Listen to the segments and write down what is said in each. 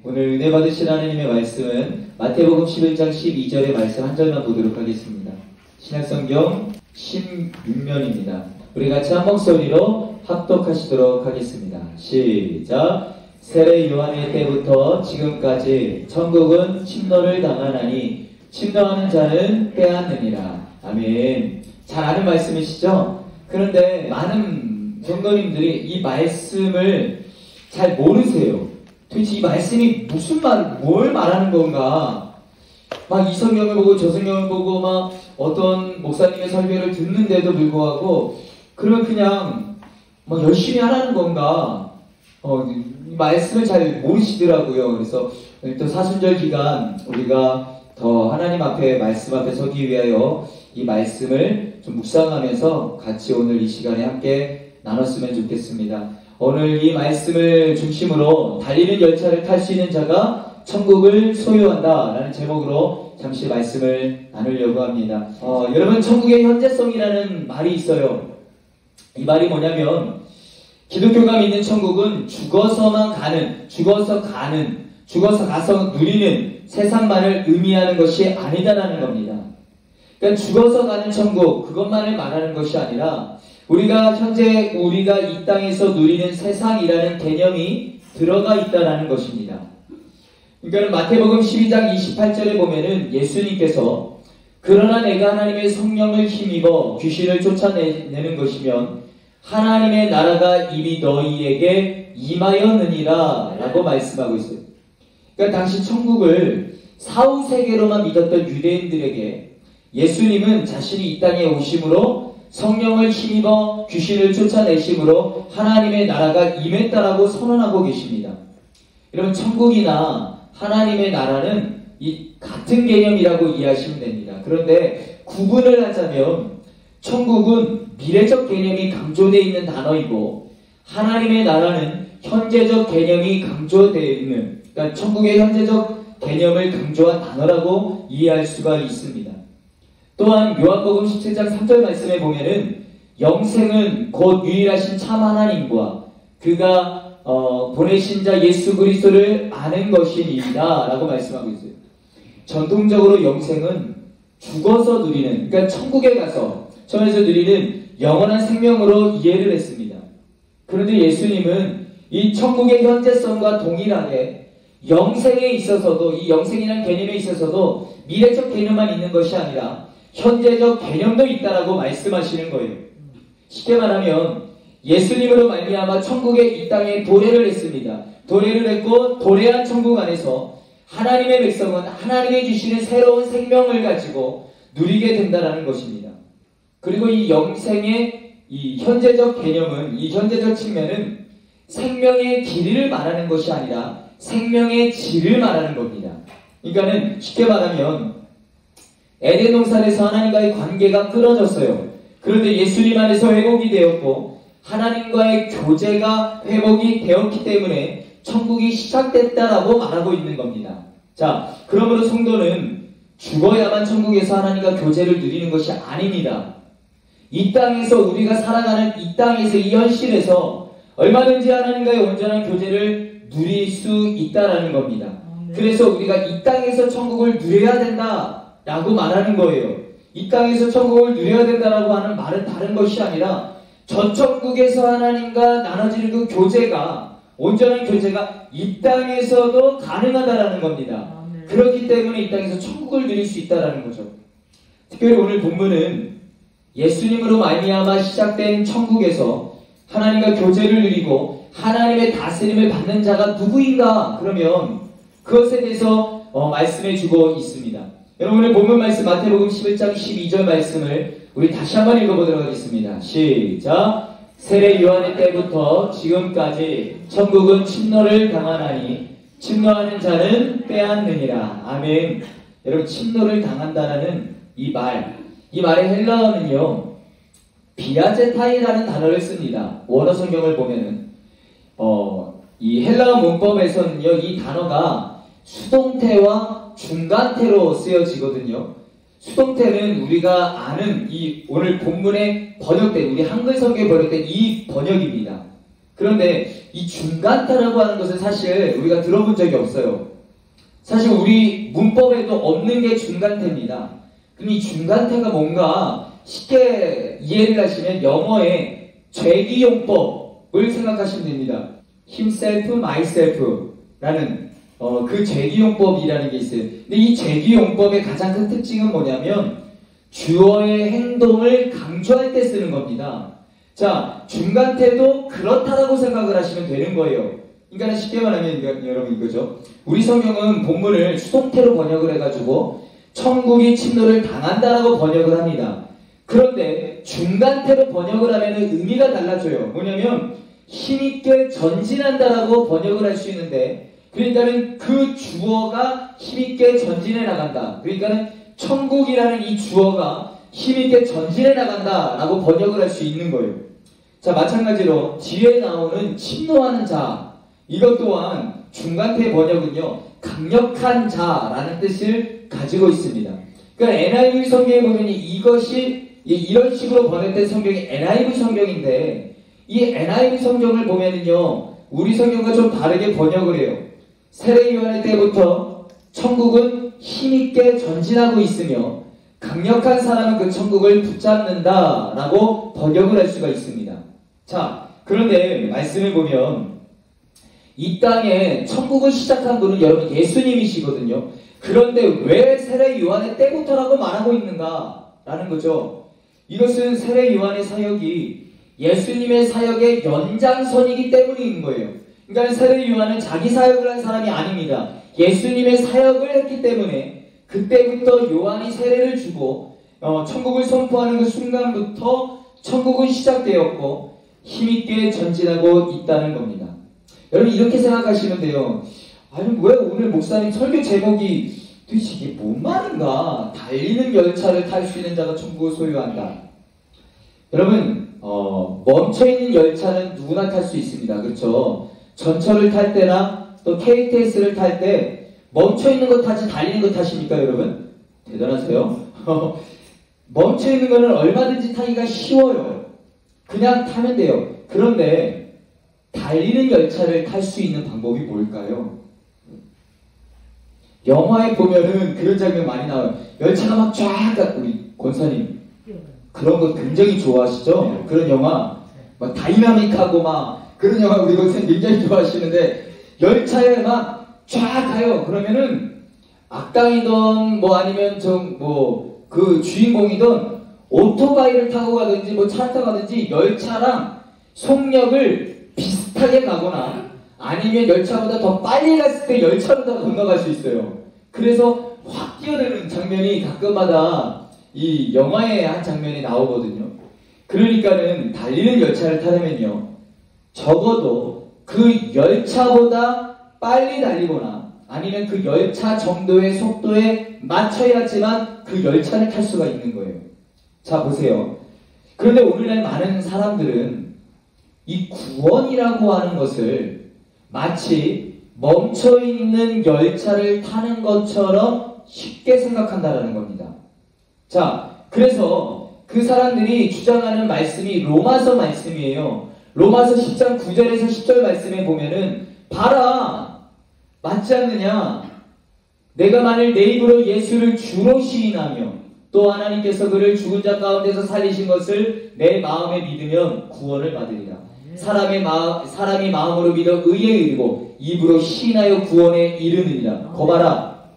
오늘 은혜 받으실 하나님의 말씀은 마태복음 11장 12절의 말씀 한 절만 보도록 하겠습니다. 신약성경 16면입니다. 우리 같이 한 목소리로 합독하시도록 하겠습니다. 시작. 세례 요한의 때부터 지금까지 천국은 침노를 당하나니 침노하는 자는 빼앗느니라. 아멘. 잘 아는 말씀이시죠? 그런데 많은 성도님들이 이 말씀을 잘 모르세요. 도대체 이 말씀이 뭘 말하는 건가? 막 이 성경을 보고 저 성경을 보고 막 어떤 목사님의 설교를 듣는데도 불구하고 그러면 그냥 막 열심히 하라는 건가? 이 말씀을 잘 모르시더라고요. 그래서 또 사순절 기간 우리가 더 하나님 앞에 말씀 앞에 서기 위하여 이 말씀을 좀 묵상하면서 같이 오늘 이 시간에 함께 나눴으면 좋겠습니다. 오늘 이 말씀을 중심으로 달리는 열차를 탈 수 있는 자가 천국을 소유한다 라는 제목으로 잠시 말씀을 나누려고 합니다. 여러분, 천국의 현재성이라는 말이 있어요. 이 말이 뭐냐면 기독교가 믿는 천국은 죽어서 가서 누리는 세상만을 의미하는 것이 아니다라는 겁니다. 그러니까 죽어서 가는 천국, 그것만을 말하는 것이 아니라 현재 우리가 이 땅에서 누리는 세상이라는 개념이 들어가 있다라는 것입니다. 그러니까 마태복음 12장 28절에 보면은 예수님께서 그러나 내가 하나님의 성령을 힘입어 귀신을 쫓아내는 것이면 하나님의 나라가 이미 너희에게 임하였느니라 라고 말씀하고 있어요. 그러니까 당시 천국을 사후세계로만 믿었던 유대인들에게 예수님은 자신이 이 땅에 오심으로 성령을 힘입어 귀신을 쫓아내심으로 하나님의 나라가 임했다라고 선언하고 계십니다. 여러분, 천국이나 하나님의 나라는 이 같은 개념이라고 이해하시면 됩니다. 그런데 구분을 하자면 천국은 미래적 개념이 강조되어 있는 단어이고 하나님의 나라는 현재적 개념이 강조되어 있는, 그러니까 천국의 현재적 개념을 강조한 단어라고 이해할 수가 있습니다. 또한 요한복음 17장 3절 말씀에 보면은 영생은 곧 유일하신 참 하나님과 그가 보내신 자 예수 그리스도를 아는 것이니이다 라고 말씀하고 있어요. 전통적으로 영생은 죽어서 누리는, 그러니까 천국에 가서 천에서 누리는 영원한 생명으로 이해를 했습니다. 그런데 예수님은 이 천국의 현재성과 동일하게 영생에 있어서도, 이 영생이라는 개념에 있어서도 미래적 개념만 있는 것이 아니라 현재적 개념도 있다라고 말씀하시는 거예요. 쉽게 말하면 예수님으로 말미암아 천국에 이 땅에 도래를 했습니다. 도래를 했고 도래한 천국 안에서 하나님의 백성은 하나님이 주시는 새로운 생명을 가지고 누리게 된다라는 것입니다. 그리고 이 영생의 이 현재적 개념은, 이 현재적 측면은 생명의 길이를 말하는 것이 아니라 생명의 질을 말하는 겁니다. 그러니까는 쉽게 말하면 에덴 동산에서 하나님과의 관계가 끊어졌어요. 그런데 예수님 안에서 회복이 되었고 하나님과의 교제가 회복이 되었기 때문에 천국이 시작됐다라고 말하고 있는 겁니다. 자, 그러므로 성도는 죽어야만 천국에서 하나님과 교제를 누리는 것이 아닙니다. 이 땅에서 우리가 살아가는 이 땅에서, 이 현실에서 얼마든지 하나님과의 온전한 교제를 누릴 수 있다라는 겁니다. 그래서 우리가 이 땅에서 천국을 누려야 된다라고 말하는 거예요. 이 땅에서 천국을 누려야 된다라고 하는 말은 다른 것이 아니라 저 천국에서 하나님과 나눠지는 그 교제가, 온전한 교제가 이 땅에서도 가능하다라는 겁니다. 그렇기 때문에 이 땅에서 천국을 누릴 수 있다라는 거죠. 특별히 오늘 본문은 예수님으로 말미암아 시작된 천국에서 하나님과 교제를 누리고 하나님의 다스림을 받는 자가 누구인가? 그러면 그것에 대해서 말씀해 주고 있습니다. 여러분, 오늘 본문 말씀 마태복음 11장 12절 말씀을 우리 다시 한번 읽어보도록 하겠습니다. 시작. 세례 요한의 때부터 지금까지 천국은 침노를 당하나니 침노하는 자는 빼앗느니라. 아멘. 여러분, 침노를 당한다라는 이 말의 헬라어는요, 비아제타이라는 단어를 씁니다. 원어 성경을 보면은 이 헬라어 문법에서는요, 이 단어가 수동태와 중간태로 쓰여지거든요. 수동태는 우리가 아는 이 오늘 본문에 번역된, 우리 한글 성경에 번역된 이 번역입니다. 그런데 이 중간태라고 하는 것은 사실 우리가 들어본 적이 없어요. 사실 우리 문법에도 없는 게 중간태입니다. 그럼 이 중간태가 뭔가 쉽게 이해를 하시면 영어의 죄기용법을 생각하시면 됩니다. himself, myself라는 그 죄기용법이라는 게 있어요. 근데 이 죄기용법의 가장 큰 특징은 뭐냐면 주어의 행동을 강조할 때 쓰는 겁니다. 자, 중간태도 그렇다라고 생각을 하시면 되는 거예요. 그러니까 쉽게 말하면 여러분 이거죠. 우리 성경은 본문을 수동태로 번역을 해가지고 천국이 침노를 당한다라고 번역을 합니다. 그런데 중간태로 번역을 하면 의미가 달라져요. 뭐냐면 힘있게 전진한다라고 번역을 할 수 있는데, 그러니까는 그 주어가 힘있게 전진해 나간다. 그러니까는 천국이라는 이 주어가 힘있게 전진해 나간다라고 번역을 할 수 있는 거예요. 자, 마찬가지로 뒤에 나오는 침노하는 자, 이것 또한 중간태 번역은요, 강력한 자라는 뜻을 가지고 있습니다. 그러니까 NIV 성경에 보면 이것이 이런 식으로 번역된 성경이 NIV 성경인데, 이 NIV 성경을 보면은요, 우리 성경과 좀 다르게 번역을 해요. 세례 요한의 때부터 천국은 힘있게 전진하고 있으며 강력한 사람은 그 천국을 붙잡는다 라고 번역을 할 수가 있습니다. 자, 그런데 말씀을 보면 이 땅에 천국을 시작한 분은 여러분 예수님이시거든요. 그런데 왜 세례 요한의 때부터라고 말하고 있는가 라는 거죠. 이것은 세례 요한의 사역이 예수님의 사역의 연장선이기 때문인 거예요. 그러니까 세례 요한은 자기 사역을 한 사람이 아닙니다. 예수님의 사역을 했기 때문에 그때부터 요한이 세례를 주고 천국을 선포하는 그 순간부터 천국은 시작되었고 힘있게 전진하고 있다는 겁니다. 여러분 이렇게 생각하시면 돼요. 아니 왜 오늘 목사님 설교 제목이 도대체 이게 뭔 말인가? 달리는 열차를 탈 수 있는 자가 천국을 소유한다. 여러분 멈춰있는 열차는 누구나 탈 수 있습니다. 그렇죠? 전철을 탈 때나 또 KTX를 탈 때 멈춰있는 거 타지 달리는 거 타십니까 여러분? 대단하세요. 멈춰있는 거는 얼마든지 타기가 쉬워요. 그냥 타면 돼요. 그런데 달리는 열차를 탈 수 있는 방법이 뭘까요? 영화에 보면은 그런 장면 많이 나와요. 열차가 막 쫙, 우리 권사님 그런 거 굉장히 좋아하시죠? 그런 영화 막 다이나믹하고 막 그런 영화 우리 권사님 굉장히 좋아하시는데 열차에 막 쫙 가요. 그러면은 악당이든 뭐 아니면 그 주인공이든 오토바이를 타고 가든지 뭐 차 타고 가든지 열차랑 속력을 비슷하게 가거나 아니면 열차보다 더 빨리 갔을 때 열차로 더 건너갈 수 있어요. 그래서 확 뛰어드는 장면이 가끔마다 이 영화의 한 장면이 나오거든요. 그러니까는 달리는 열차를 타려면요, 적어도 그 열차보다 빨리 달리거나 아니면 그 열차 정도의 속도에 맞춰야지만 그 열차를 탈 수가 있는 거예요. 자, 보세요. 그런데 오늘날 많은 사람들은 이 구원이라고 하는 것을 마치 멈춰있는 열차를 타는 것처럼 쉽게 생각한다는 겁니다. 자, 그래서 그 사람들이 주장하는 말씀이 로마서 말씀이에요. 로마서 10장 9절에서 10절 말씀에 보면은 봐라, 맞지 않느냐? 내가 만일 내 입으로 예수를 주로 시인하며 또 하나님께서 그를 죽은 자 가운데서 살리신 것을 내 마음에 믿으면 구원을 받으리라. 사람이 마음으로 믿어 의에 이르고 입으로 시인하여 구원에 이르느니라. 거봐라,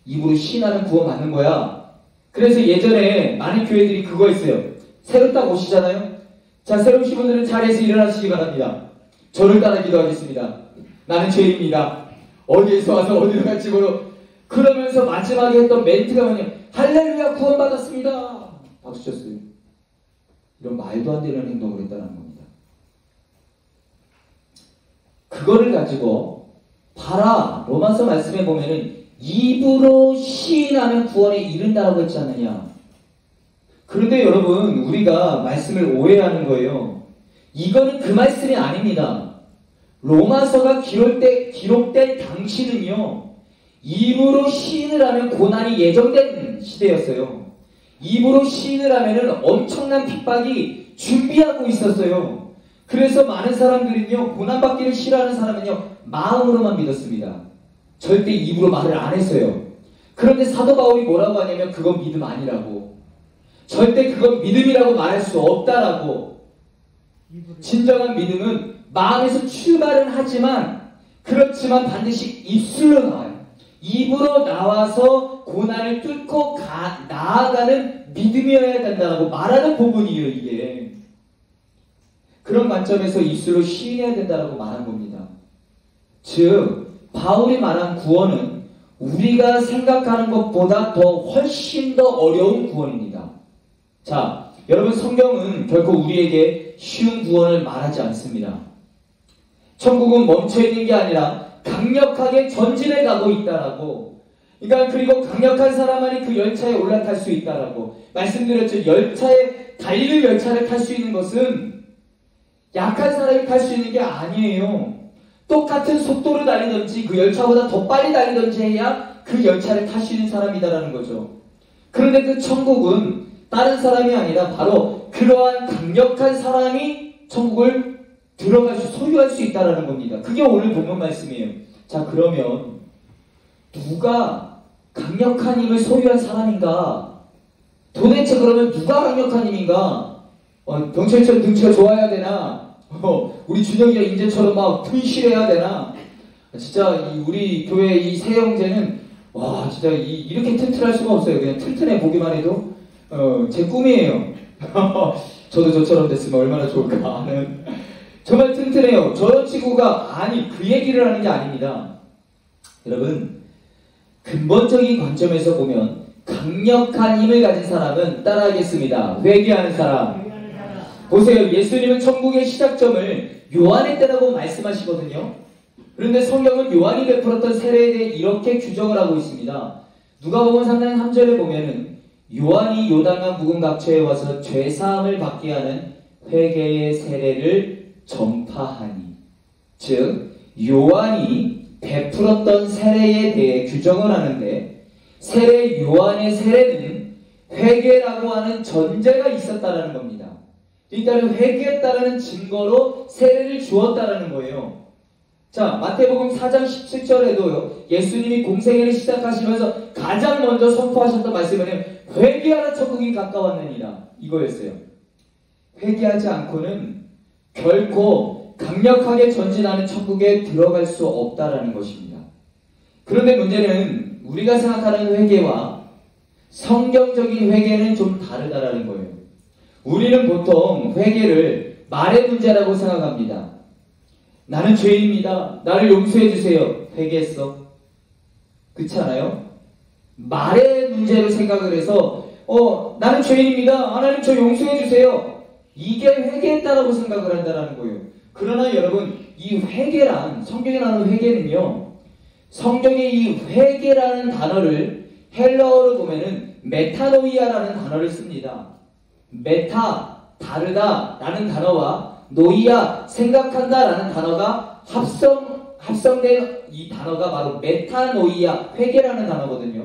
입으로 시인하면 구원 받는 거야. 그래서 예전에 많은 교회들이 그거 했어요. 새로 딱 오시잖아요. 자, 새로 오신 분들은 자리에서 일어나시기 바랍니다. 저를 따라 기도하겠습니다. 나는 죄인입니다. 어디에서 와서 어디로 갈지 모르. 그러면서 마지막에 했던 멘트가 뭐냐면 할렐루야 구원받았습니다. 박수 쳤어요. 이런 말도 안 되는 행동을 했다는 겁니다. 그거를 가지고 봐라, 로마서 말씀에 보면은 입으로 시인하면 구원에 이른다라고 했지 않느냐. 그런데 여러분, 우리가 말씀을 오해하는 거예요. 이거는 그 말씀이 아닙니다. 로마서가 기록된 당시는요, 입으로 시인을 하면 고난이 예정된 시대였어요. 입으로 시인을 하면은 엄청난 핍박이 준비하고 있었어요. 그래서 많은 사람들은요, 고난받기를 싫어하는 사람은요, 마음으로만 믿었습니다. 절대 입으로 말을 안 했어요. 그런데 사도 바울이 뭐라고 하냐면 그건 믿음 아니라고. 절대 그건 믿음이라고 말할 수 없다라고. 진정한 믿음은 마음에서 출발은 하지만 그렇지만 반드시 입술로 나와요. 입으로 나와서 고난을 뚫고 나아가는 믿음이어야 된다고 말하는 부분이에요, 이게. 그런 관점에서 입술로 시인해야 된다고 말한 겁니다. 즉, 바울이 말한 구원은 우리가 생각하는 것보다 더 훨씬 더 어려운 구원입니다. 자, 여러분, 성경은 결코 우리에게 쉬운 구원을 말하지 않습니다. 천국은 멈춰있는 게 아니라 강력하게 전진해 가고 있다라고. 그러니까 그리고 강력한 사람만이 그 열차에 올라탈 수 있다라고 말씀드렸죠. 달릴 열차를 탈 수 있는 것은 약한 사람이 탈 수 있는 게 아니에요. 똑같은 속도로 달리든지 그 열차보다 더 빨리 달리든지 해야 그 열차를 탈 수 있는 사람이다라는 거죠. 그런데 그 천국은 다른 사람이 아니라 바로 그러한 강력한 사람이 천국을 소유할 수 있다라는 겁니다. 그게 오늘 본문 말씀이에요. 자, 그러면 누가 강력한 힘을 소유한 사람인가? 도대체 그러면 누가 강력한 힘인가? 병철처럼 등치가 좋아야 되나? 우리 준혁이가 인재처럼 막 튼실해야 되나? 진짜 우리 교회 이 세 형제는 와 진짜 이렇게 튼튼할 수가 없어요. 그냥 튼튼해 보기만 해도 제 꿈이에요. 저도 저처럼 됐으면 얼마나 좋을까 하는. 정말 튼튼해요. 저런 친구가 그 얘기를 하는 게 아닙니다. 여러분, 근본적인 관점에서 보면 강력한 힘을 가진 사람은 따라하겠습니다. 회개하는 사람. 보세요. 예수님은 천국의 시작점을 요한의 때라고 말씀하시거든요. 그런데 성경은 요한이 베풀었던 세례에 대해 이렇게 규정을 하고 있습니다. 누가복음 3장 3절에 보면은 요한이 요단강 묵은 각처에 와서 죄사함을 받게 하는 회개의 세례를 전파하니. 즉 요한이 베풀었던 세례에 대해 규정을 하는데 세례 요한의 세례는 회개라고 하는 전제가 있었다라는 겁니다. 일단은 회개했다라는 증거로 세례를 주었다라는 거예요. 자, 마태복음 4장 17절에도요, 예수님이 공생애를 시작하시면서 가장 먼저 선포하셨던 말씀은 회개하라 천국이 가까웠느니라 이거였어요. 회개하지 않고는 결코 강력하게 전진하는 천국에 들어갈 수 없다라는 것입니다. 그런데 문제는 우리가 생각하는 회개와 성경적인 회개는 좀 다르다라는 거예요. 우리는 보통 회개를 말의 문제라고 생각합니다. 나는 죄인입니다. 나를 용서해 주세요. 회개했어. 그렇지 않아요? 말의 문제로 생각을 해서 나는 죄인입니다. 하나님 저 용서해 주세요. 이게 회개했다라고 생각을 한다는 거예요. 그러나 여러분, 이 회개란, 성경에 나오는 회개는요, 성경의 이 회개라는 단어를 헬라어로 보면은 메타노이아라는 단어를 씁니다. 메타, 다르다 라는 단어와 노이아, 생각한다 라는 단어가 합성된 이 단어가 바로 메타노이아, 회개라는 단어거든요.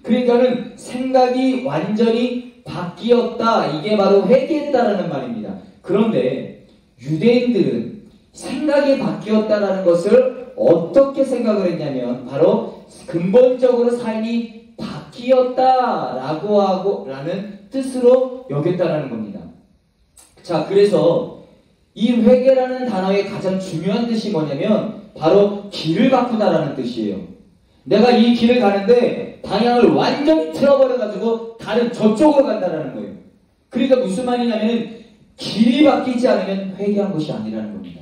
그러니까는 생각이 완전히 바뀌었다, 이게 바로 회개했다라는 말입니다. 그런데 유대인들은 생각이 바뀌었다라는 것을 어떻게 생각을 했냐면 바로 근본적으로 삶이 바뀌었다라고 하고라는 뜻으로 여겼다라는 겁니다. 자, 그래서 이 회개라는 단어의 가장 중요한 뜻이 뭐냐면 바로 길을 바꾸다라는 뜻이에요. 내가 이 길을 가는데 방향을 완전히 틀어버려가지고 다른 저쪽으로 간다라는 거예요. 그러니까 무슨 말이냐면 길이 바뀌지 않으면 회개한 것이 아니라는 겁니다.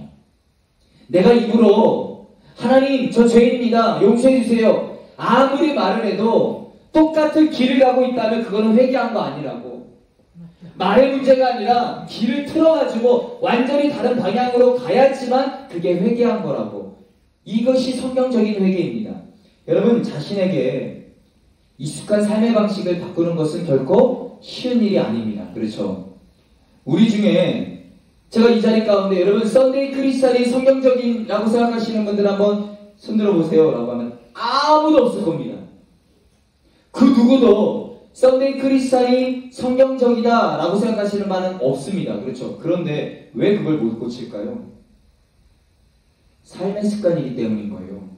내가 입으로 하나님 저 죄인입니다. 용서해 주세요. 아무리 말을 해도 똑같은 길을 가고 있다면 그거는 회개한 거 아니라고. 말의 문제가 아니라 길을 틀어가지고 완전히 다른 방향으로 가야지만 그게 회개한 거라고. 이것이 성경적인 회개입니다. 여러분, 자신에게 익숙한 삶의 방식을 바꾸는 것은 결코 쉬운 일이 아닙니다. 그렇죠? 우리 중에 제가 이 자리 가운데 여러분 썬데이 크리스찬이 성경적인라고 생각하시는 분들 한번 손들어 보세요 라고 하면 아무도 없을 겁니다. 그 누구도 썬데이 크리스찬이 성경적이다 라고 생각하시는 바는 없습니다. 그렇죠? 그런데 왜 그걸 못 고칠까요? 삶의 습관이기 때문인 거예요.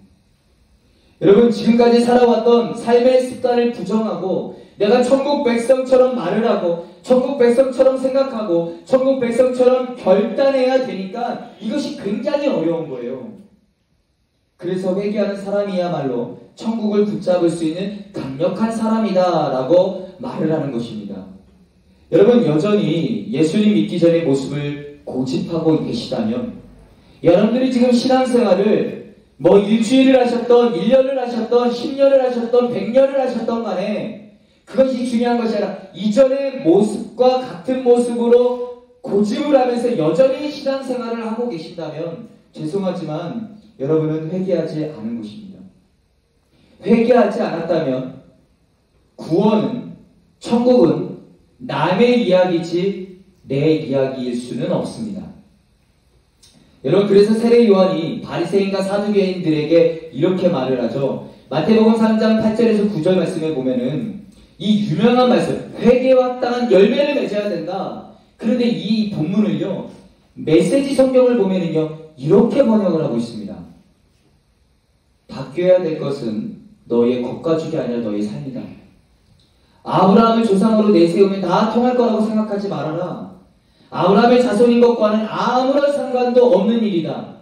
여러분, 지금까지 살아왔던 삶의 습관을 부정하고 내가 천국 백성처럼 말을 하고 천국 백성처럼 생각하고 천국 백성처럼 결단해야 되니까 이것이 굉장히 어려운 거예요. 그래서 회개하는 사람이야말로 천국을 붙잡을 수 있는 강력한 사람이다 라고 말을 하는 것입니다. 여러분, 여전히 예수님 믿기 전의 모습을 고집하고 계시다면 여러분들이 지금 신앙생활을 일주일을 하셨던 1년을 하셨던 10년을 하셨던 100년을 하셨던 간에 그것이 중요한 것이 아니라 이전의 모습과 같은 모습으로 고집을 하면서 여전히 신앙생활을 하고 계신다면 죄송하지만 여러분은 회개하지 않은 것입니다. 회개하지 않았다면 구원은, 천국은 남의 이야기지 내 이야기일 수는 없습니다. 여러분, 그래서 세례 요한이 바리새인과 사두개인들에게 이렇게 말을 하죠. 마태복음 3장 8절에서 9절 말씀에 보면은 이 유명한 말씀, 회개와 땅은 열매를 맺어야 된다. 그런데 이 본문을요, 메시지 성경을 보면은요, 이렇게 번역을 하고 있습니다. 바뀌어야 될 것은 너의 겉가죽이 아니라 너의 삶이다. 아브라함을 조상으로 내세우면 다 통할 거라고 생각하지 말아라. 아브라함의 자손인 것과는 아무런 상관도 없는 일이다.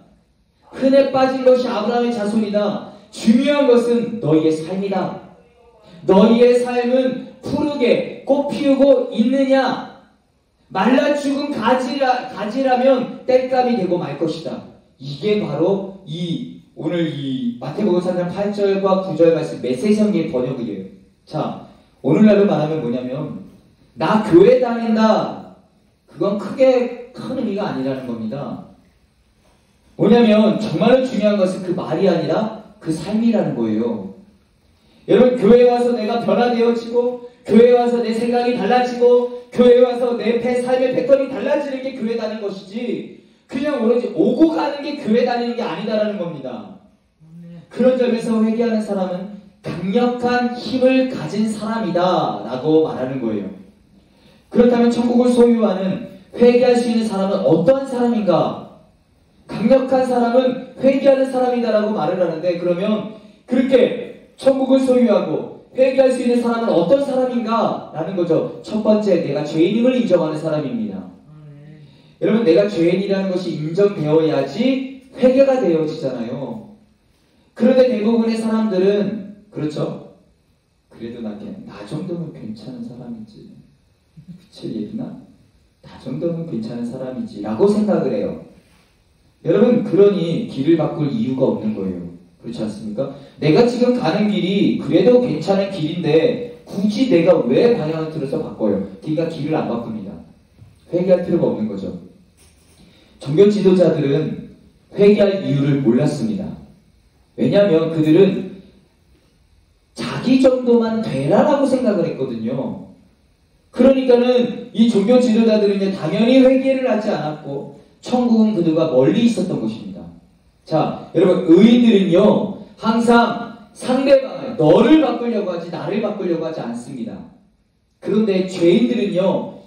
흔해 빠진 것이 아브라함의 자손이다. 중요한 것은 너희의 삶이다. 너희의 삶은 푸르게 꽃 피우고 있느냐? 말라 죽은 가지라면 땔감이 되고 말 것이다. 이게 바로 오늘 이 마태복음 3장 8절과 9절 말씀 메시지 성경의 번역이에요. 자, 오늘날로 말하면 뭐냐면 나 교회 다닌다. 그건 크게 큰 의미가 아니라는 겁니다. 뭐냐면 정말로 중요한 것은 그 말이 아니라 그 삶이라는 거예요. 여러분, 교회에 와서 내가 변화되어지고 교회에 와서 내 생각이 달라지고 교회에 와서 내 삶의 패턴이 달라지는 게 교회 다니는 것이지 그냥 오로지 오고 가는 게 교회 다니는 게 아니다라는 겁니다. 그런 점에서 회개하는 사람은 강력한 힘을 가진 사람이다 라고 말하는 거예요. 그렇다면 천국을 소유하는 회개할 수 있는 사람은 어떠한 사람인가? 강력한 사람은 회개하는 사람이다라고 말을 하는데, 그러면 그렇게 천국을 소유하고 회개할 수 있는 사람은 어떤 사람인가? 라는 거죠. 첫 번째, 내가 죄인임을 인정하는 사람입니다. 여러분, 내가 죄인이라는 것이 인정되어야지 회개가 되어지잖아요. 그런데 대부분의 사람들은 그렇죠? 그래도 나 정도면 괜찮은 사람이지. 그치, 예빈아? 나 정도면 괜찮은 사람이지 라고 생각을 해요. 여러분, 그러니 길을 바꿀 이유가 없는 거예요. 그렇지 않습니까? 내가 지금 가는 길이 그래도 괜찮은 길인데 굳이 내가 왜 방향을 틀어서 바꿔요? 그러니까 길을 안 바꿉니다. 회개할 필요가 없는 거죠. 종교 지도자들은 회개할 이유를 몰랐습니다. 왜냐하면 그들은 자기 정도만 되라라고 생각을 했거든요. 그러니까는 이 종교 지도자들은 당연히 회개를 하지 않았고 천국은 그들과 멀리 있었던 것입니다. 자, 여러분, 의인들은요 항상 상대방을, 너를 바꾸려고 하지 나를 바꾸려고 하지 않습니다. 그런데 죄인들은요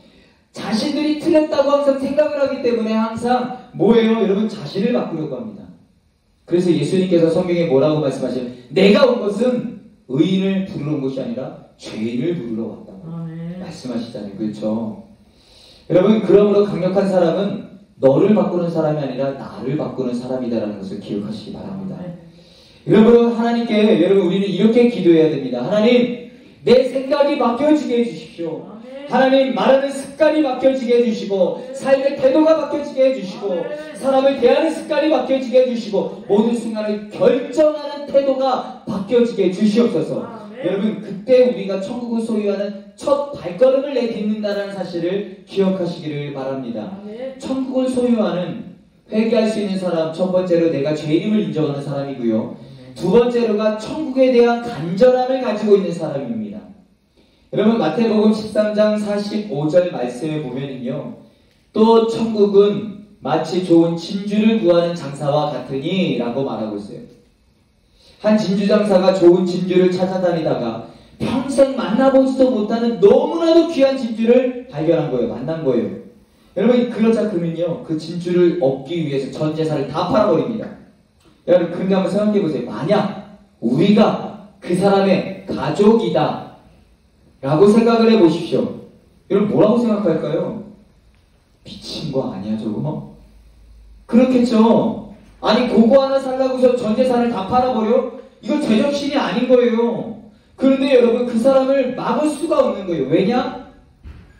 자신들이 틀렸다고 항상 생각을 하기 때문에 항상 뭐예요? 여러분, 자신을 바꾸려고 합니다. 그래서 예수님께서 성경에 뭐라고 말씀하시면 내가 온 것은 의인을 부르러 온 것이 아니라 죄인을 부르러 왔다고 말씀하시잖아요. 그렇죠? 여러분, 그러므로 강력한 사람은 너를 바꾸는 사람이 아니라 나를 바꾸는 사람이다라는 것을 기억하시기 바랍니다. 여러분, 하나님께 우리는 이렇게 기도해야 됩니다. 하나님, 내 생각이 바뀌어지게 해주십시오. 하나님, 말하는 습관이 바뀌어지게 해주시고 삶의 태도가 바뀌어지게 해주시고 사람을 대하는 습관이 바뀌어지게 해주시고 모든 순간을 결정하는 태도가 바뀌어지게 해주시옵소서. 여러분, 그때 우리가 천국을 소유하는 첫 발걸음을 내딛는다는 사실을 기억하시기를 바랍니다. 천국을 소유하는 회개할 수 있는 사람, 첫 번째로 내가 죄인임을 인정하는 사람이고요. 두 번째로가 천국에 대한 간절함을 가지고 있는 사람입니다. 여러분, 마태복음 13장 45절 말씀에 보면은요, 또 천국은 마치 좋은 진주를 구하는 장사와 같으니 라고 말하고 있어요. 한 진주장사가 좋은 진주를 찾아다니다가 평생 만나보지도 못하는 너무나도 귀한 진주를 발견한 거예요. 만난 거예요. 여러분 그러자 그는요 그 진주를 얻기 위해서 전 재산을 다 팔아버립니다. 여러분 그런데 한번 생각해 보세요. 만약 우리가 그 사람의 가족이다 라고 생각을 해보십시오. 여러분 뭐라고 생각할까요? 미친 거 아니야 저거? 그렇겠죠. 아니 그거 하나 살라고서 전 재산을 다 팔아버려? 이거 제정신이 아닌 거예요. 그런데 여러분 그 사람을 막을 수가 없는 거예요. 왜냐?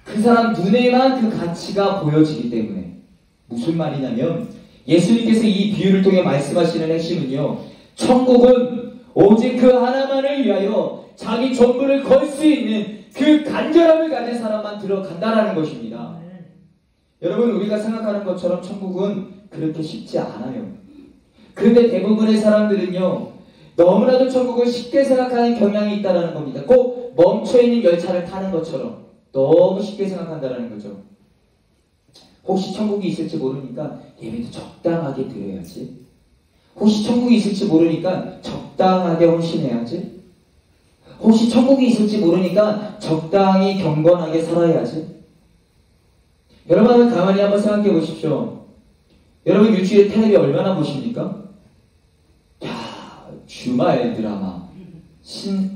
그 사람 눈에만 그 가치가 보여지기 때문에. 무슨 말이냐면 예수님께서 이 비유를 통해 말씀하시는 핵심은요, 천국은 오직 그 하나만을 위하여 자기 전부를 걸 수 있는 그 간절함을 가진 사람만 들어간다라는 것입니다. 여러분 우리가 생각하는 것처럼 천국은 그렇게 쉽지 않아요. 그런데 대부분의 사람들은요 너무나도 천국을 쉽게 생각하는 경향이 있다는 겁니다. 꼭 멈춰있는 열차를 타는 것처럼 너무 쉽게 생각한다는 거죠. 혹시 천국이 있을지 모르니까 예배도 적당하게 드려야지. 혹시 천국이 있을지 모르니까 적당하게 헌신해야지. 혹시 천국이 있을지 모르니까 적당히 경건하게 살아야지. 여러분 가만히 한번 생각해 보십시오. 여러분 일주일에 텔레비 얼마나 보십니까? 야, 주말 드라마 신사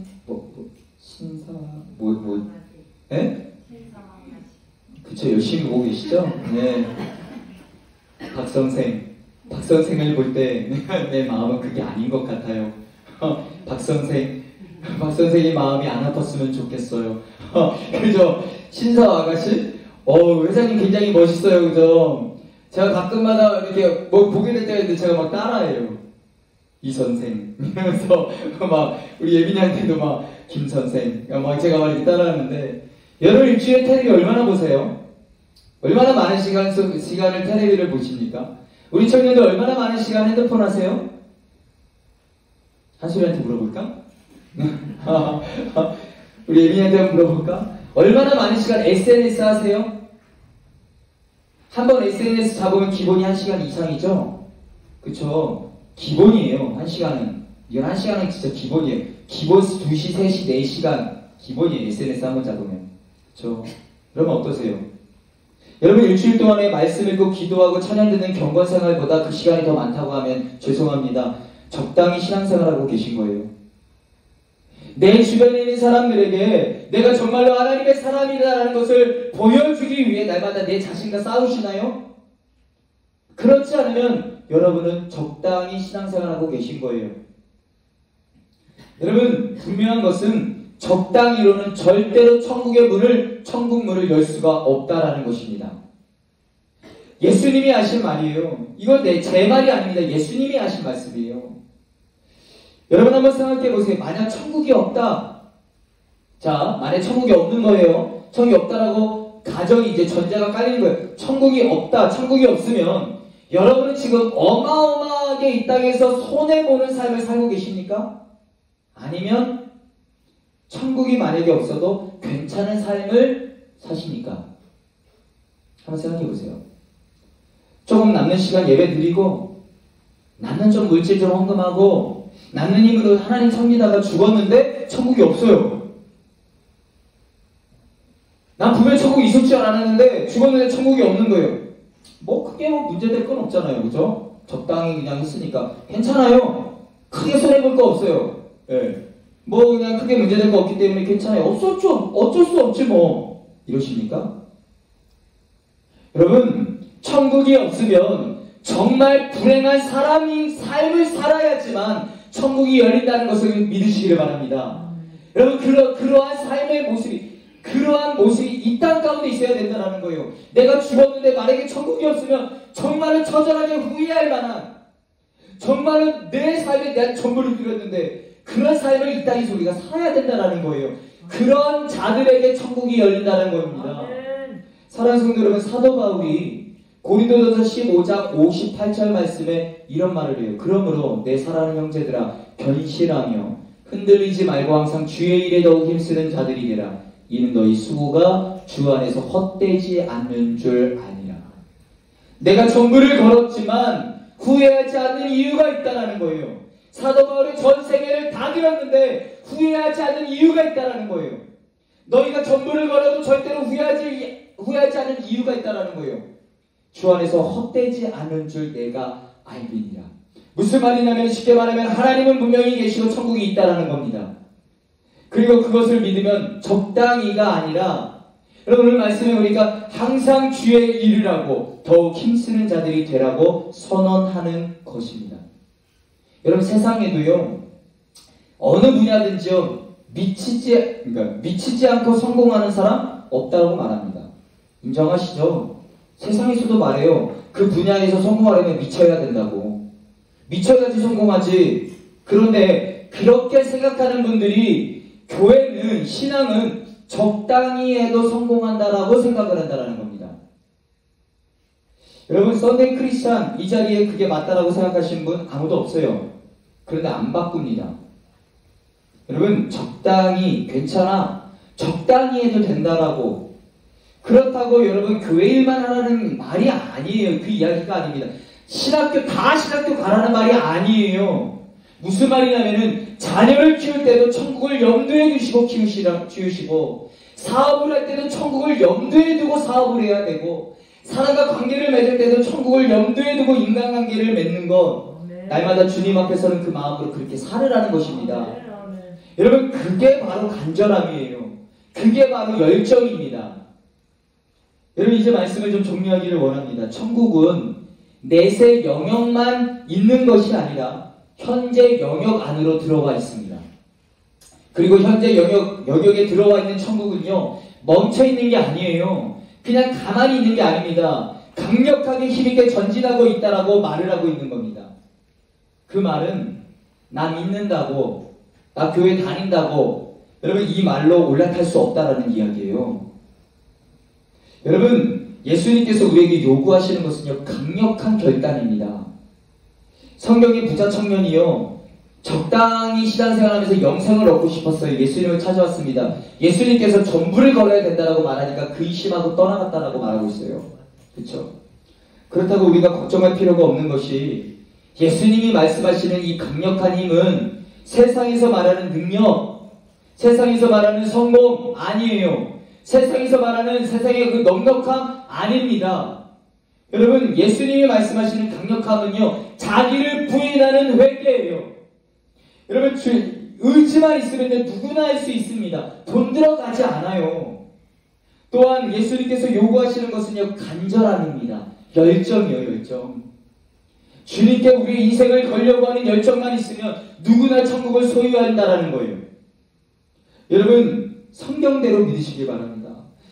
예? 그쵸, 열심히 보고 계시죠? 네. 박선생을 볼 때 내 마음은 그게 아닌 것 같아요. 박선생의 마음이 안 아팠으면 좋겠어요. 그죠? 신사 아가씨? 회장님 굉장히 멋있어요. 그죠? 제가 가끔마다 이렇게 뭐 보게 될 때가 있는데 제가 막 따라해요. 이 선생. 이러면서 막 우리 예빈이한테도 막 김 선생. 막 제가 막 이렇게 따라하는데 여러분 일주일에 텔레비 얼마나 보세요? 얼마나 많은 시간을 텔레비를 보십니까? 우리 청년들 얼마나 많은 시간 핸드폰 하세요? 한솔이한테 물어볼까? 우리 예빈이한테 한번 물어볼까? 얼마나 많은 시간 SNS 하세요? 한번 SNS 잡으면 기본이 1시간 이상이죠? 그쵸? 기본이에요. 1시간은. 이건 1시간은 진짜 기본이에요. 기본 2시, 3시, 4시간 기본이에요. SNS 한번 잡으면. 그쵸? 여러분 어떠세요? 여러분 일주일 동안에 말씀 읽고 기도하고 찬양 듣는 경건생활보다 그 시간이 더 많다고 하면 죄송합니다. 적당히 신앙생활하고 계신 거예요. 내 주변에 있는 사람들에게 내가 정말로 하나님의 사람이다라는 것을 보여주기 위해 날마다 내 자신과 싸우시나요? 그렇지 않으면 여러분은 적당히 신앙생활하고 계신 거예요. 여러분 분명한 것은 적당히로는 절대로 천국 문을 열 수가 없다라는 것입니다. 예수님이 하신 말이에요. 이건 제 말이 아닙니다. 예수님이 하신 말씀이에요. 여러분 한번 생각해 보세요. 만약 천국이 없다. 자, 만약 천국이 없는 거예요. 천국이 없다라고 가정이 이제 전제가 깔리는 거예요. 천국이 없다. 천국이 없으면 여러분은 지금 어마어마하게 이 땅에서 손해보는 삶을 살고 계십니까? 아니면 천국이 만약에 없어도 괜찮은 삶을 사십니까? 한번 생각해 보세요. 조금 남는 시간 예배 드리고 남는 좀 물질 좀 헌금하고 남는 힘으로 하나님 섬기다가 죽었는데 천국이 없어요. 난 분명히 천국이 있을 줄 알았는데 죽었는데 천국이 없는 거예요. 뭐 크게 문제될 건 없잖아요. 그죠? 적당히 그냥 했으니까 괜찮아요. 크게 손해볼 거 없어요. 네. 뭐 그냥 크게 문제될 거 없기 때문에 괜찮아요. 어쩔 수 없지 뭐. 이러십니까? 여러분 천국이 없으면 정말 불행한 삶을 살아야지만 천국이 열린다는 것을 믿으시기를 바랍니다. 여러분 그러한 삶의 모습이 그러한 모습이 이 땅 가운데 있어야 된다는 거예요. 내가 죽었는데 만약에 천국이 없으면 정말로 처절하게 후회할 만한 정말로 내 삶에 대한 전부를 드렸는데 그런 삶을 이 땅에서 우리가 살아야 된다는 거예요. 그런 자들에게 천국이 열린다는 겁니다. 사랑하는 성도 여러분, 사도 바울이 고린도전서 15장 58절 말씀에 이런 말을 해요. 그러므로 내 사랑하는 형제들아 견실하며 흔들리지 말고 항상 주의 일에 더욱 힘쓰는 자들이 되라. 이는 너희 수고가 주 안에서 헛되지 않는 줄 아니라. 내가 전부를 걸었지만 후회하지 않는 이유가 있다는 거예요. 사도 바울이 전 세계를 다 들었는데 후회하지 않는 이유가 있다라는 거예요. 너희가 전부를 걸어도 절대로 후회하지 않는 이유가 있다라는 거예요. 주 안에서 헛되지 않은 줄 내가 알리니라. 무슨 말이냐면 쉽게 말하면 하나님은 분명히 계시고 천국이 있다라는 겁니다. 그리고 그것을 믿으면 적당히가 아니라 여러분 오늘 말씀에 보니까 항상 주의 일을 하고 더욱 힘쓰는 자들이 되라고 선언하는 것입니다. 여러분 세상에도요 어느 분야든지요 미치지 않고 성공하는 사람 없다고 말합니다. 인정하시죠? 세상에서도 말해요. 그 분야에서 성공하려면 미쳐야 된다고. 미쳐야지 성공하지. 그런데 그렇게 생각하는 분들이 교회는 신앙은 적당히 해도 성공한다라고 생각을 한다는 겁니다. 여러분 썬데이 크리스찬 이 자리에 그게 맞다라고 생각하시는 분 아무도 없어요. 그런데 안 바꿉니다. 여러분 적당히 괜찮아 적당히 해도 된다라고 그렇다고 여러분 교회 일만 하라는 말이 아니에요. 그 이야기가 아닙니다. 신학교 가라는 말이 아니에요. 무슨 말이냐면은 자녀를 키울 때도 천국을 염두에 두시고 키우시고 사업을 할 때도 천국을 염두에 두고 사업을 해야 되고 사람과 관계를 맺을 때도 천국을 염두에 두고 인간관계를 맺는 것 날마다 주님 앞에서는 그 마음으로 그렇게 살으라는 것입니다. 여러분 그게 바로 간절함이에요. 그게 바로 열정입니다. 여러분 이제 말씀을 좀 정리하기를 원합니다. 천국은 내세 영역만 있는 것이 아니라 현재 영역 안으로 들어와 있습니다. 그리고 현재 영역에 들어와 있는 천국은요 멈춰 있는 게 아니에요. 그냥 가만히 있는 게 아닙니다. 강력하게 힘있게 전진하고 있다라고 말을 하고 있는 겁니다. 그 말은 나 믿는다고 나 교회 다닌다고 여러분 이 말로 올라탈 수 없다라는 이야기예요. 여러분 예수님께서 우리에게 요구하시는 것은요 강력한 결단입니다. 성경의 부자 청년이요 적당히 신앙생활하면서 영생을 얻고 싶었어요. 예수님을 찾아왔습니다. 예수님께서 전부를 걸어야 된다라고 말하니까 근심하고 떠나갔다라고 말하고 있어요. 그렇죠? 그렇다고 우리가 걱정할 필요가 없는 것이 예수님이 말씀하시는 이 강력한 힘은 세상에서 말하는 능력, 세상에서 말하는 성공 아니에요. 세상에서 말하는 세상의 그 넉넉함 아닙니다. 여러분 예수님이 말씀하시는 강력함은요 자기를 부인하는 회개예요. 여러분 의지만 있으면 누구나 할 수 있습니다. 돈 들어가지 않아요. 또한 예수님께서 요구하시는 것은요 간절함입니다. 열정이요 열정. 주님께 우리의 인생을 걸려고 하는 열정만 있으면 누구나 천국을 소유한다라는 거예요. 여러분 성경대로 믿으시기 바랍니다.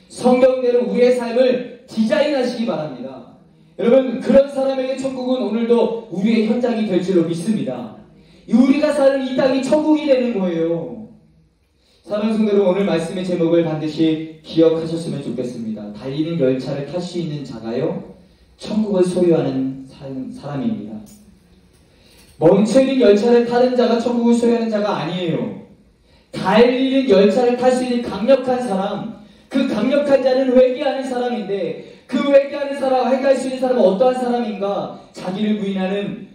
성경대로 우리의 삶을 디자인하시기 바랍니다. 여러분 그런 사람에게 천국은 오늘도 우리의 현장이 될 줄로 믿습니다. 우리가 사는 이 땅이 천국이 되는 거예요. 사랑하는 성도 여러분 오늘 말씀의 제목을 반드시 기억하셨으면 좋겠습니다. 달리는 열차를 탈 수 있는 자가요 천국을 소유하는 사람입니다. 멈춰있는 열차를 타는 자가 천국을 소유하는 자가 아니에요. 달리는 열차를 탈 수 있는 강력한 사람, 그 강력한 자는 회개하는 사람인데 그 회개할 수 있는 사람은 어떠한 사람인가? 자기를 부인하는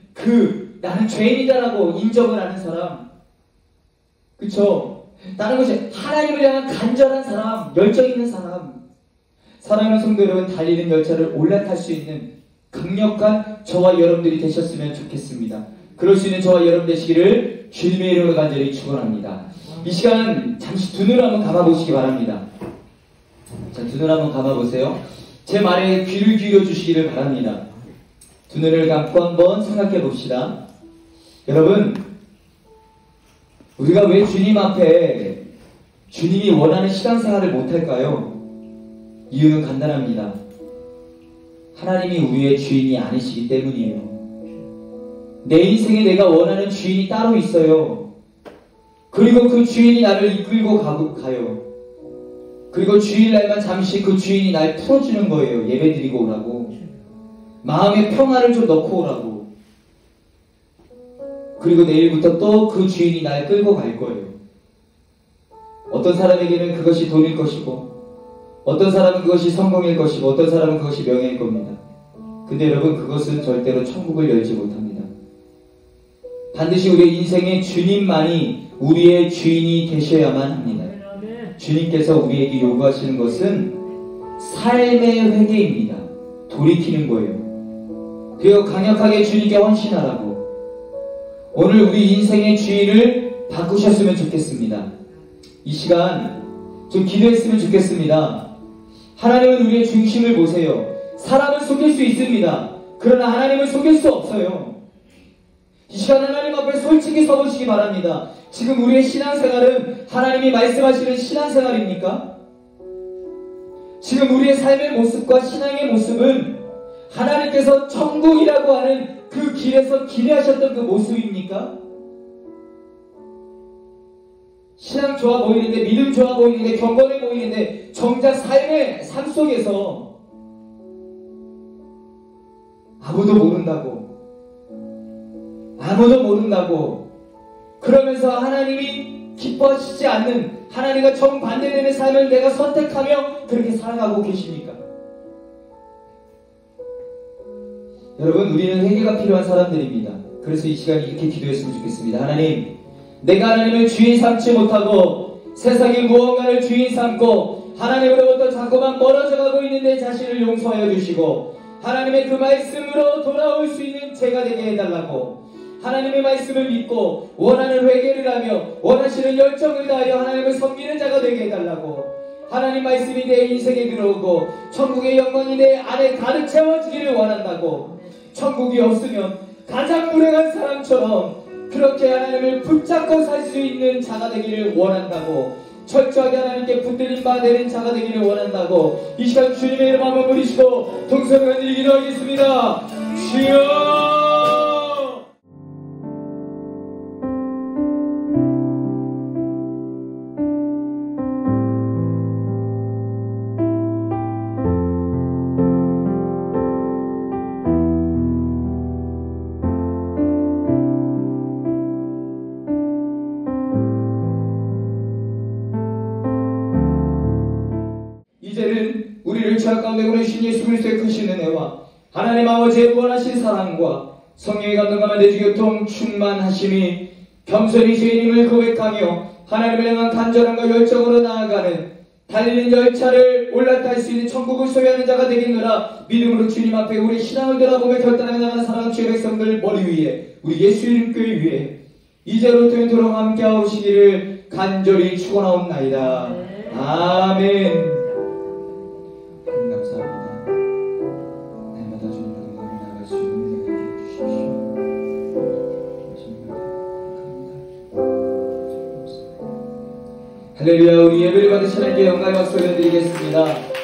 나는 죄인이다라고 인정을 하는 사람. 그쵸? 다른 것이 하나님을 향한 간절한 사람, 열정 있는 사람. 사랑하는 성도 여러분, 달리는 열차를 올라탈 수 있는 강력한 저와 여러분들이 되셨으면 좋겠습니다. 그럴 수 있는 저와 여러분 되시기를 주님의 이름으로 간절히 축원합니다. 이 시간 잠시 두 눈을 한번 감아보시기 바랍니다. 자, 두 눈을 한번 감아보세요. 제 말에 귀를 기울여 주시기를 바랍니다. 두 눈을 감고 한번 생각해 봅시다. 여러분, 우리가 왜 주님 앞에 주님이 원하는 신앙생활을 못할까요? 이유는 간단합니다. 하나님이 우리의 주인이 아니시기 때문이에요. 내 인생에 내가 원하는 주인이 따로 있어요. 그리고 그 주인이 나를 이끌고 가요. 그리고 주일날만 잠시 그 주인이 날 풀어주는 거예요. 예배드리고 오라고. 마음의 평화를 좀 넣고 오라고. 그리고 내일부터 또 그 주인이 날 끌고 갈 거예요. 어떤 사람에게는 그것이 돈일 것이고 어떤 사람은 그것이 성공일 것이고 어떤 사람은 그것이 명예일 겁니다. 근데 여러분 그것은 절대로 천국을 열지 못합니다. 반드시 우리의 인생의 주님만이 우리의 주인이 되셔야만 합니다. 주님께서 우리에게 요구하시는 것은 삶의 회개입니다. 돌이키는 거예요. 그리고 강력하게 주님께 헌신하라고. 오늘 우리 인생의 주인을 바꾸셨으면 좋겠습니다. 이 시간 좀 기도했으면 좋겠습니다. 하나님은 우리의 중심을 보세요. 사람은 속일 수 있습니다. 그러나 하나님은 속일 수 없어요. 이 시간 하나님 앞에 솔직히 서보시기 바랍니다. 지금 우리의 신앙생활은 하나님이 말씀하시는 신앙생활입니까? 지금 우리의 삶의 모습과 신앙의 모습은 하나님께서 천국이라고 하는 그 길에서 기대하셨던 그 모습입니까? 신앙 좋아 보이는데, 믿음 좋아 보이는데, 경건해 보이는데 정작 삶의 삶 속에서 아무도 모른다고 그러면서 하나님이 기뻐하시지 않는, 하나님과 정반대되는 삶을 내가 선택하며 그렇게 살아가고 계십니까? 여러분, 우리는 회개가 필요한 사람들입니다. 그래서 이 시간에 이렇게 기도했으면 좋겠습니다. 하나님, 내가 하나님을 주인 삼지 못하고 세상의 무언가를 주인 삼고 하나님으로부터 자꾸만 멀어져 가고 있는 내 자신을 용서하여 주시고 하나님의 그 말씀으로 돌아올 수 있는 제가 되게 해달라고, 하나님의 말씀을 믿고 원하는 회개를 하며 원하시는 열정을 다하여 하나님을 섬기는 자가 되게 해달라고, 하나님 말씀이 내 인생에 들어오고 천국의 영광이 내 안에 가득 채워지기를 원한다고, 천국이 없으면 가장 불행한 사람처럼 그렇게 하나님을 붙잡고 살 수 있는 자가 되기를 원한다고, 철저하게 하나님께 붙들림 받는 자가 되기를 원한다고, 이 시간 주님의 이름 한번 부르시고 동서를 흔들기 기도하겠습니다. 주여! 이제는 우리를 죄악 가운데 보내신 예수 그리스도의 크신 은혜와 하나님 아버지의 무한하신 사랑과 성령의 감동감한 내주교통 충만하심이 겸손히 죄인임을 고백하며 하나님을 향한 간절함과 열정으로 나아가는 달리는 열차를 올라탈 수 있는 천국을 소유하는 자가 되겠노라. 믿음으로 주님 앞에 우리 신앙을 돌아보며 결단하며 나가는 사랑하는 주의 백성들 머리 위에, 우리 예수 이름 교회 위에 이제로부터 영원토록 함께 하시기를 간절히 축원하옵나이다. 아멘. 감사합니다. 날마다 주님의 영광을 나갈 수 있는 은혜가 있게 해주십시오. 할렐루야. 우리 예배를 받으신 하나님께 영광의 박수 올려드리겠습니다.